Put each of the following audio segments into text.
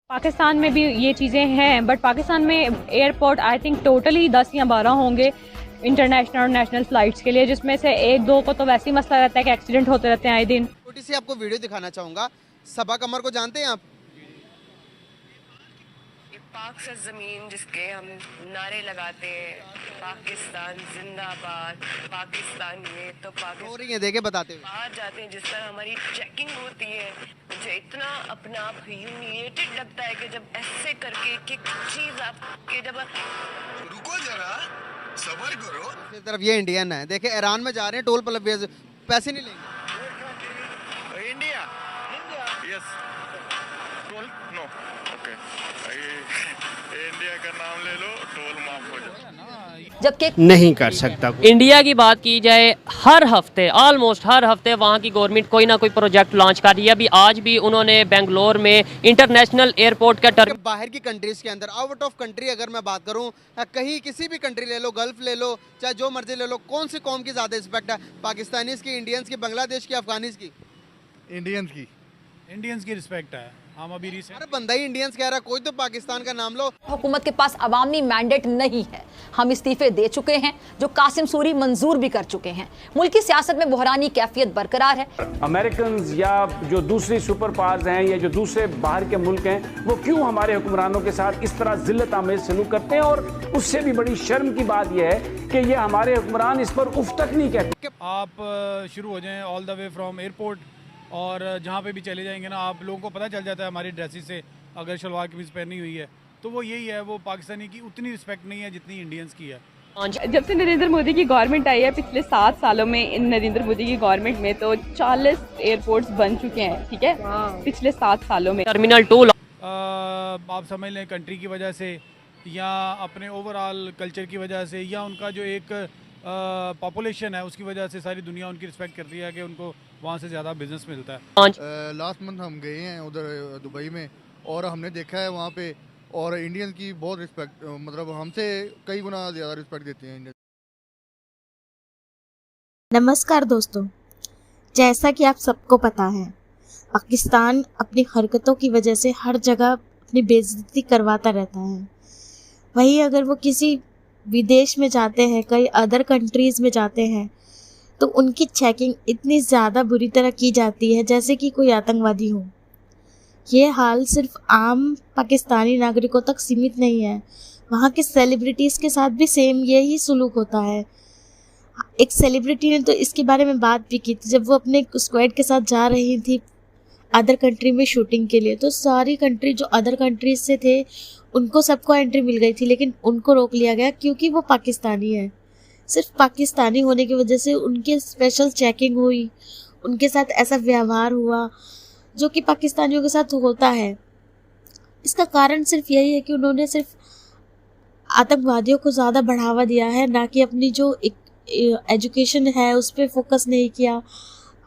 पाकिस्तान में भी ये चीज़ें हैं, बट पाकिस्तान में एयरपोर्ट आई थिंक टोटली 10 या 12 होंगे इंटरनेशनल और नेशनल फ़्लाइट्स के लिए, जिसमें से एक दो को तो वैसे ही मसला रहता है कि एक्सीडेंट होते रहते हैं आए दिन। छोटी सी आपको वीडियो दिखाना चाहूँगा। सबा कमर को जानते हैं आप? पाक से ज़मीन जिसके हम नारे लगाते हैं, पाकिस्तान जिंदाबाद, पाकिस्तान ये तो हो रही है, देखे बताते हुए बाहर जाते हैं, जिस तरह हमारी चेकिंग होती है, मुझे इतना अपना आप ह्यूमिलिएटेड लगता है कि जब ऐसे करके एक चीज़ आपके जब रुको जरा, सबर करो। दूसरी तरफ ये इंडियन है, देखे ईरान में जा रहे हैं, टोल प्लाजा पैसे नहीं लेंगे। India yes toll no okay India का नाम ले लो, टोल माफ हो जाए। जबकि नहीं कर सकता। इंडिया की बात की जाए, हर हफ्ते ऑलमोस्ट हर हफ्ते वहाँ की गवर्नमेंट कोई ना कोई प्रोजेक्ट लॉन्च कर रही है। अभी आज भी उन्होंने बेंगलोर में इंटरनेशनल एयरपोर्ट का बाहर की कंट्रीज के अंदर, आउट ऑफ कंट्री अगर मैं बात करूं, कहीं किसी भी कंट्री ले लो, गल्फ ले लो, चाहे जो मर्जी ले लो, कौन सी कौम की ज़्यादा रिस्पेक्ट है? पाकिस्तानीज की, इंडियंस की, बांग्लादेश की, अफगानीज की? इंडियंस की रिस्पेक्ट है। हम अभी अरे बंदा ही इंडियंस कह रहा है, कोई तो पाकिस्तान का नाम लो। हुकूमत के पास अवामी मैंडेट नहीं है। हम इस्तीफे दे चुके हैं, जो कासिम सूरी मंजूर भी कर चुके हैं। मुल्की सियासत में बहरानी कैफियत बरकरार है। अमेरिकन या जो दूसरी सुपर पावर्स हैं या जो दूसरे बाहर के मुल्क हैं, वो क्यों हमारे हुक्मरानों के साथ इस तरह जिल्लत आमेज सलूक करते हैं? और उससे भी बड़ी शर्म की बात यह है कि ये हमारे हुक्मरान इस पर उफ तक नहीं कहते। आप शुरू हो जाएं all the way from airport, और जहाँ पे भी चले जाएंगे ना, आप लोगों को पता चल जाता है हमारी ड्रेसेस से, अगर शलवार कमीज पहनी हुई है तो वो यही है, वो पाकिस्तानी की उतनी रिस्पेक्ट नहीं है जितनी इंडियंस की है। जब से नरेंद्र मोदी की गवर्नमेंट आई है, पिछले 7 सालों में इन नरेंद्र मोदी की गवर्नमेंट में तो 40 एयरपोर्ट्स बन चुके हैं, ठीक है, पिछले 7 सालों में। टर्मिनल 2 आप समझ लें कंट्री की वजह से, या अपने ओवरऑल कल्चर की वजह से, या उनका जो एक पॉपुलेशन है उसकी वजह से सारी दुनिया उनकी रिस्पेक्ट करती है कि उनको वहाँ से ज़्यादा बिजनेस मिलता है। लास्ट मंथ हम गए हैं उधर दुबई में, और हमने देखा है वहाँ पे, और इंडियन की बहुत रिस्पेक्ट, मतलब हमसे कई गुना ज़्यादा रिस्पेक्ट देते हैं इंडियन। नमस्कार दोस्तों, जैसा कि आप सबको पता है, पाकिस्तान अपनी हरकतों की वजह से हर जगह अपनी बेइज्जती करवाता रहता है। वहीं अगर वो किसी विदेश में जाते हैं, कई अदर कंट्रीज़ में जाते हैं, तो उनकी चेकिंग इतनी ज़्यादा बुरी तरह की जाती है जैसे कि कोई आतंकवादी हो। ये हाल सिर्फ आम पाकिस्तानी नागरिकों तक सीमित नहीं है, वहाँ के सेलिब्रिटीज़ के साथ भी सेम यही सलूक होता है। एक सेलिब्रिटी ने तो इसके बारे में बात भी की थी, जब वो अपने स्क्वाड के साथ जा रही थी अदर कंट्री में शूटिंग के लिए, तो सारी कंट्री जो अदर कंट्रीज से थे उनको सबको एंट्री मिल गई थी, लेकिन उनको रोक लिया गया क्योंकि वो पाकिस्तानी है। सिर्फ पाकिस्तानी होने की वजह से उनके स्पेशल चेकिंग हुई, उनके साथ ऐसा व्यवहार हुआ जो कि पाकिस्तानियों के साथ होता है। इसका कारण सिर्फ यही है कि उन्होंने सिर्फ आतंकवादियों को ज़्यादा बढ़ावा दिया है, ना कि अपनी जो एजुकेशन है उस पर फोकस नहीं किया।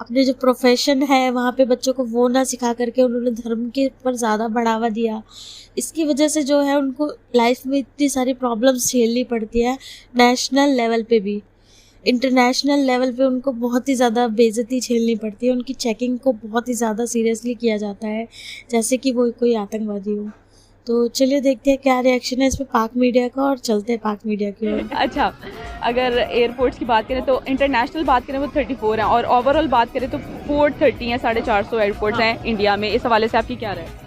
अपने जो प्रोफेशन है वहाँ पे बच्चों को वो ना सिखा करके उन्होंने धर्म के ऊपर ज़्यादा बढ़ावा दिया। इसकी वजह से जो है उनको लाइफ में इतनी सारी प्रॉब्लम्स झेलनी पड़ती है, नेशनल लेवल पे भी, इंटरनेशनल लेवल पे उनको बहुत ही ज़्यादा बेइज्जती झेलनी पड़ती है। उनकी चेकिंग को बहुत ही ज़्यादा सीरियसली किया जाता है, जैसे कि वो कोई आतंकवादी हो। तो चलिए देखते हैं क्या रिएक्शन है इस पर पाक मीडिया का, और चलते हैं पाक मीडिया की ओर। अच्छा, अगर एयरपोर्ट्स की बात करें तो इंटरनेशनल बात करें वो 34 हैं, और ओवरऑल बात करें तो 430 या 450 एयरपोर्ट्स हैं इंडिया में। इस हवाले से आपकी क्या राय है?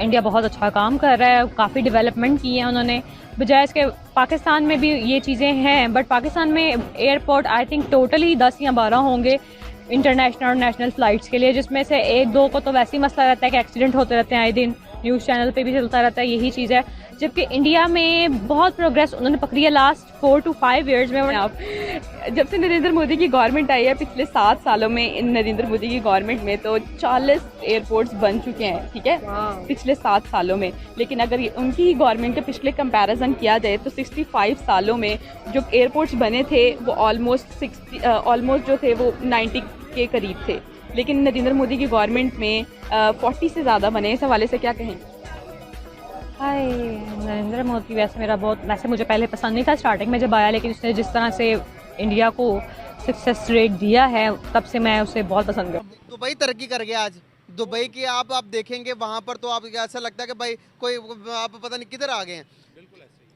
इंडिया बहुत अच्छा काम कर रहा है, काफ़ी डेवलपमेंट की है उन्होंने। बजाय इसके पाकिस्तान में भी ये चीज़ें हैं, बट पाकिस्तान में एयरपोर्ट आई थिंक टोटली 10 या 12 होंगे इंटरनेशनल और नेशनल फ़्लाइट्स के लिए, जिसमें से एक दो को तो वैसे ही मसला रहता है कि एक्सीडेंट होते रहते हैं आए दिन, न्यूज़ चैनल पे भी चलता रहता है यही चीज़ है। जबकि इंडिया में बहुत प्रोग्रेस उन्होंने पकड़ी है लास्ट 4 to 5 ईयर्स में। आप जब से नरेंद्र मोदी की गवर्नमेंट आई है, पिछले 7 सालों में इन नरेंद्र मोदी की गवर्नमेंट में तो 40 एयरपोर्ट्स बन चुके हैं, ठीक है, पिछले 7 सालों में। लेकिन अगर उनकी ही गवर्नमेंट के पिछले कंपैरिजन किया जाए तो 65 सालों में जो एयरपोर्ट्स बने थे वो ऑलमोस्ट जो थे वो 90 के करीब थे, लेकिन नरेंद्र मोदी की गवर्नमेंट में 40 से ज़्यादा बने। इस हवाले से क्या कहें? हाय, नरेंद्र मोदी वैसे मुझे पहले पसंद नहीं था स्टार्टिंग में जब आया, लेकिन उसने जिस तरह से इंडिया को सक्सेस रेट दिया है तब से मैं उसे बहुत पसंद करती हूँ। दुबई तरक्की कर गया आज, दुबई की आप देखेंगे वहाँ पर तो आप ऐसा लगता है कि भाई कोई आप पता नहीं किधर आ गए हैं।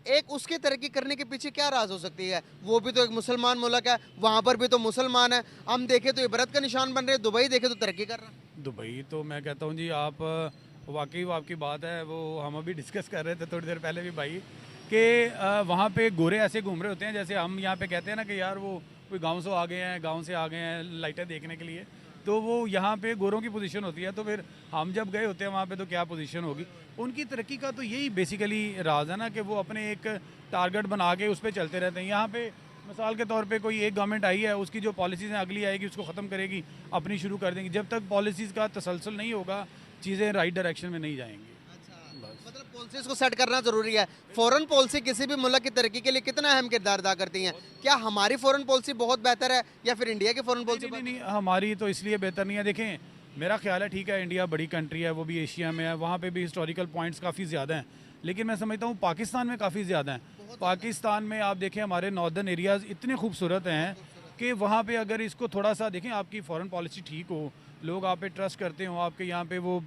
एक उसकी तरक्की करने के पीछे क्या राज हो सकती है? वो भी तो एक मुसलमान मुल्क है, वहाँ पर भी तो मुसलमान है। हम देखें तो इबरत का निशान बन रहे हैं, दुबई देखे तो तरक्की कर रहा है। दुबई तो मैं कहता हूँ जी, आप वाकई वो आपकी बात है, वो हम अभी डिस्कस कर रहे थे थोड़ी देर पहले भी भाई, कि वहाँ पे गोरे ऐसे घूम रहे होते हैं जैसे हम यहाँ पे कहते हैं ना कि यार वो कोई गांव से आ गए हैं, गांव से आ गए हैं लाइटें देखने के लिए, तो वो यहाँ पे गोरों की पोजीशन होती है। तो फिर हम जब गए होते हैं वहाँ पे तो क्या पोजीशन होगी उनकी तरक्की का? तो यही बेसिकली राज है ना कि वो अपने एक टारगेट बना के उस पर चलते रहते हैं। यहाँ पे मिसाल के तौर पे कोई एक गवर्नमेंट आई है, उसकी जो पॉलिसीज़ हैं अगली आएगी उसको ख़त्म करेगी, अपनी शुरू कर देंगी। जब तक पॉलिसीज़ का तसलसल नहीं होगा चीज़ें राइट डायरेक्शन में नहीं जाएंगी। मतलब पॉलिसीज को सेट करना जरूरी है। फॉरेन पॉलिसी किसी भी मुल्क की तरक्की के लिए कितना अहम किरदार अदा करती हैं? क्या हमारी फॉरेन पॉलिसी बहुत बेहतर है या फिर इंडिया की फॉरेन पॉलिसी? नहीं, हमारी तो इसलिए बेहतर नहीं है। देखें, मेरा ख्याल है ठीक है इंडिया बड़ी कंट्री है, वो भी एशिया में है, वहाँ पे भी हिस्टोरिकल पॉइंट्स काफ़ी ज़्यादा हैं, लेकिन मैं समझता हूँ पाकिस्तान में काफ़ी ज़्यादा हैं। पाकिस्तान में आप देखें हमारे नॉर्दर्न एरियाज़ इतने खूबसूरत हैं कि वहाँ पे अगर इसको थोड़ा सा देखें, आपकी फॉरेन पॉलिसी ठीक हो, लोग आप पे ट्रस्ट करते हो, आपके यहाँ पे वो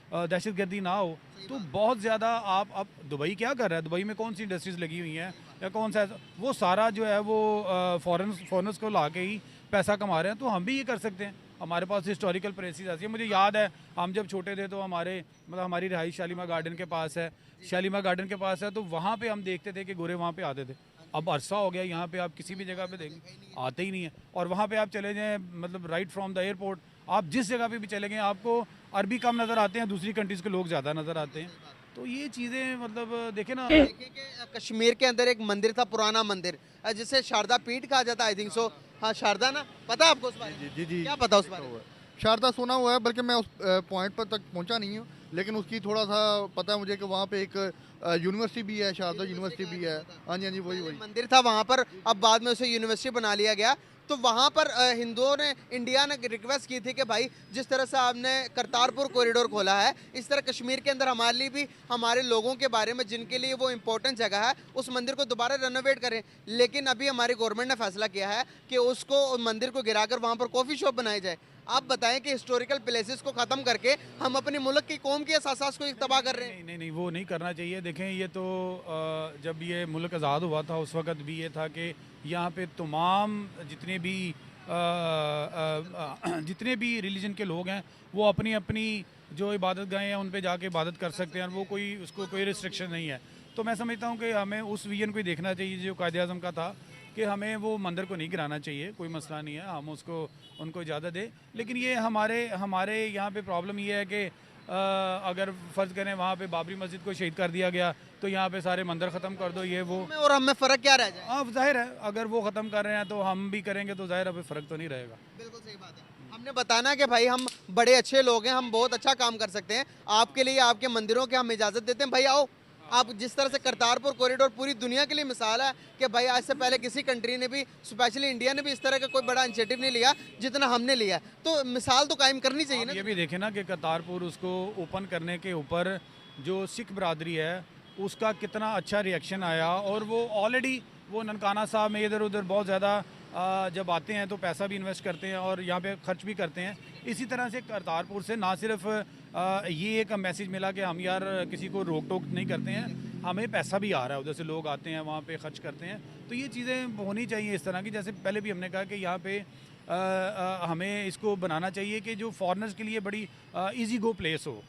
दहशतगर्दी ना हो, तो बहुत ज़्यादा आप अब दुबई क्या कर रहा है? दुबई में कौन सी इंडस्ट्रीज़ लगी हुई हैं या कौन सा वो सारा जो है वो फॉरेनर्स को ला के ही पैसा कमा रहे हैं। तो हम भी ये कर सकते हैं, हमारे पास हिस्टोरिकल प्लेसेस ऐसी है। मुझे याद है हम जब छोटे थे तो हमारी रहाइश शालीमार गार्डन के पास है, शालीमार गार्डन के पास है, तो वहाँ पे हम देखते थे कि गोरे वहाँ पे आते थे। अब अरसा हो गया, यहाँ पे आप किसी भी जगह पे देखें आते ही नहीं है। और वहाँ पे आप चले जाएँ, मतलब राइट फ्रॉम द एयरपोर्ट आप जिस जगह पे भी चले गए आपको अरबी कम नज़र आते हैं, दूसरी कंट्रीज़ के लोग ज़्यादा नज़र आते हैं। तो ये चीज़ें मतलब देखे ना, कश्मीर के अंदर एक मंदिर था, पुराना मंदिर जिसे शारदा पीठ कहा जाता है, आई थिंक सो। हाँ, शारदा ना, पता है आपको उस बारे? जी, क्या पता उस बारे में? शारदा सुना हुआ है, बल्कि मैं उस पॉइंट पर तक पहुंचा नहीं हूँ, लेकिन उसकी थोड़ा सा पता है मुझे कि वहाँ पे एक यूनिवर्सिटी भी है, शारदा यूनिवर्सिटी भी है। हाँ जी, वही मंदिर था वहाँ पर, अब बाद में उसे यूनिवर्सिटी बना लिया गया। तो वहाँ पर हिंदुओं ने, इंडिया ने रिक्वेस्ट की थी कि भाई जिस तरह से आपने करतारपुर कॉरिडोर खोला है, इस तरह कश्मीर के अंदर हमारे लिए भी, हमारे लोगों के बारे में जिनके लिए वो इम्पोर्टेंट जगह है, उस मंदिर को दोबारा रेनोवेट करें। लेकिन अभी हमारी गवर्नमेंट ने फैसला किया है कि उसको, मंदिर को गिराकर वहाँ पर कॉफ़ी शॉप बनाई जाए। आप बताएं कि हिस्टोरिकल प्लेसेस को ख़त्म करके हम अपने मुल्क की, कौम की असासास को तबाह कर रहे हैं। नहीं, वो नहीं करना चाहिए। देखें, ये तो जब ये मुल्क आज़ाद हुआ था उस वक़्त भी ये था कि यहाँ पे तमाम जितने भी रिलीजन के लोग हैं वो अपनी अपनी जो इबादत गाहें हैं उन पे जाके इबादत कर सकते हैं, और वो उसको कोई रिस्ट्रिक्शन नहीं है। तो मैं समझता हूँ कि हमें उस विजन को ही देखना चाहिए जो कायदे-आज़म का था कि हमें वो मंदिर को नहीं गिराना चाहिए, कोई मसला नहीं है, हम उनको इजाज़त दें। लेकिन ये हमारे यहाँ पे प्रॉब्लम ये है कि अगर फ़र्ज़ करें वहाँ पे बाबरी मस्जिद को शहीद कर दिया गया तो यहाँ पे सारे मंदिर ख़त्म कर दो, ये वो, और हमें फ़र्क क्या रह जाए? हाँ, जाहिर है अगर वो ख़त्म कर रहे हैं तो हम भी करेंगे, तो जाहिर है फ़र्क तो नहीं रहेगा। बिल्कुल सही बात है। हमने बताना कि भाई हम बड़े अच्छे लोग हैं, हम बहुत अच्छा काम कर सकते हैं, आपके लिए, आपके मंदिरों के हम इजाज़त देते हैं, भाई आओ। आप जिस तरह से करतारपुर कॉरिडोर पूरी दुनिया के लिए मिसाल है कि भाई आज से पहले किसी कंट्री ने भी, स्पेशली इंडिया ने भी इस तरह का कोई बड़ा इनिशिएटिव नहीं लिया जितना हमने लिया। तो मिसाल तो कायम करनी चाहिए ना। ये भी देखें ना कि करतारपुर उसको ओपन करने के ऊपर जो सिख बरादरी है उसका कितना अच्छा रिएक्शन आया, और वो ऑलरेडी वो ननकाना साहब में इधर उधर बहुत ज़्यादा जब आते हैं तो पैसा भी इन्वेस्ट करते हैं और यहाँ पे खर्च भी करते हैं। इसी तरह से करतारपुर से ना सिर्फ ये एक मैसेज मिला कि हम यार किसी को रोक टोक नहीं करते हैं, हमें पैसा भी आ रहा है, उधर से लोग आते हैं वहाँ पे खर्च करते हैं। तो ये चीज़ें होनी चाहिए इस तरह की, जैसे पहले भी हमने कहा कि यहाँ पे हमें इसको बनाना चाहिए कि जो फॉरेनर्स के लिए बड़ी ईजी गो प्लेस हो,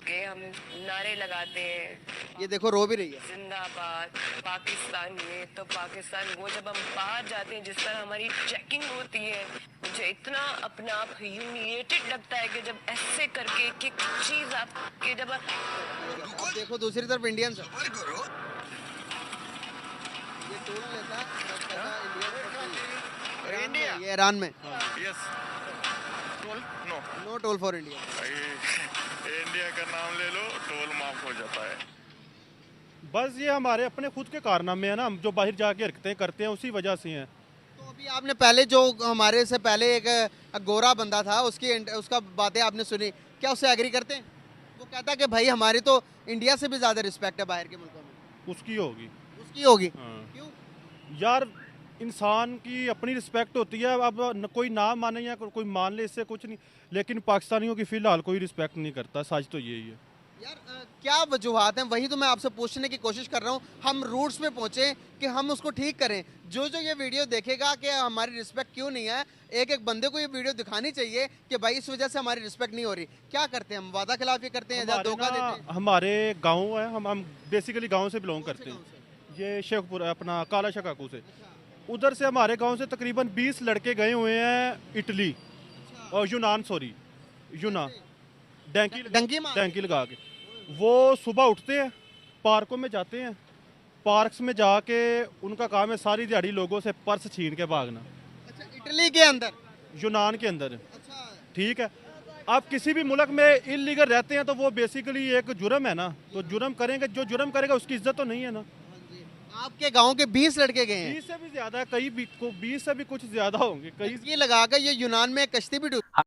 के हम नारे लगाते हैं, ये देखो रो भी रही है, जिंदाबाद पाकिस्तान, ये तो पाकिस्तान। वो जब हम बाहर जाते हैं जिस तरह हमारी चेकिंग होती है, मुझे इतना अपना आप ह्यूमिलिएटेड लगता है कि जब ऐसे करके एक एक चीज आपके जब अब देखो दूसरी तरफ इंडियन ये टोल लेता है इंडिया, ये ईरान में yes toll no toll for India. India का नाम ले लो, टोल माफ हो जाता है। बस ये हमारे अपने खुद के कारनामे हैं ना, हम जो बाहर जाके हरकतें करते हैं उसी वजह से हैं। तो अभी आपने पहले जो हमारे से पहले एक गोरा बंदा था उसका बातें आपने सुनी, क्या उससे एग्री करते हैं? वो कहता है कि भाई हमारी तो इंडिया से भी ज़्यादा रिस्पेक्ट है बाहर के मुल्कों में। उसकी होगी हाँ। क्यों यार, इंसान की अपनी रिस्पेक्ट होती है। अब कोई ना माने या कोई मान ले, इससे कुछ नहीं, लेकिन पाकिस्तानियों की फ़िलहाल कोई रिस्पेक्ट नहीं करता। सच तो यही है यार। क्या वजूहात हैं, वही तो मैं आपसे पूछने की कोशिश कर रहा हूँ। हम रूट्स पे पहुँचे कि हम उसको ठीक करें। जो ये वीडियो देखेगा कि हमारी रिस्पेक्ट क्यों नहीं है, एक एक बंदे को ये वीडियो दिखानी चाहिए कि भाई इस वजह से हमारी रिस्पेक्ट नहीं हो रही। क्या करते हैं हम? वादा खिलाफी करते हैं या धोखा देते हैं? हमारे गाँव है, हम बेसिकली गाँव से बिलोंग करते हैं। ये शेखपुर अपना काला शकाकू से, उधर से हमारे गांव से तकरीबन 20 लड़के गए हुए हैं इटली और यूनान, सॉरी यूनान, डंकी लगा के। वो सुबह उठते हैं, पार्कों में जाते हैं, पार्क्स में जाके उनका काम है सारी दिहाड़ी लोगों से पर्स छीन के भागना। अच्छा, इटली के अंदर, यूनान के अंदर। अच्छा, ठीक है। आप किसी भी मुल्क में इलीगल रहते हैं तो वो बेसिकली एक जुर्म है ना, तो जुर्म करेंगे, जो जुर्म करेगा उसकी इज्जत तो नहीं है ना। आपके गांव के 20 लड़के गए हैं? 20 से भी ज्यादा, कई 20 से भी कुछ ज्यादा होंगे। कई ये लगा कर ये यूनान में कश्ती भी डूबी।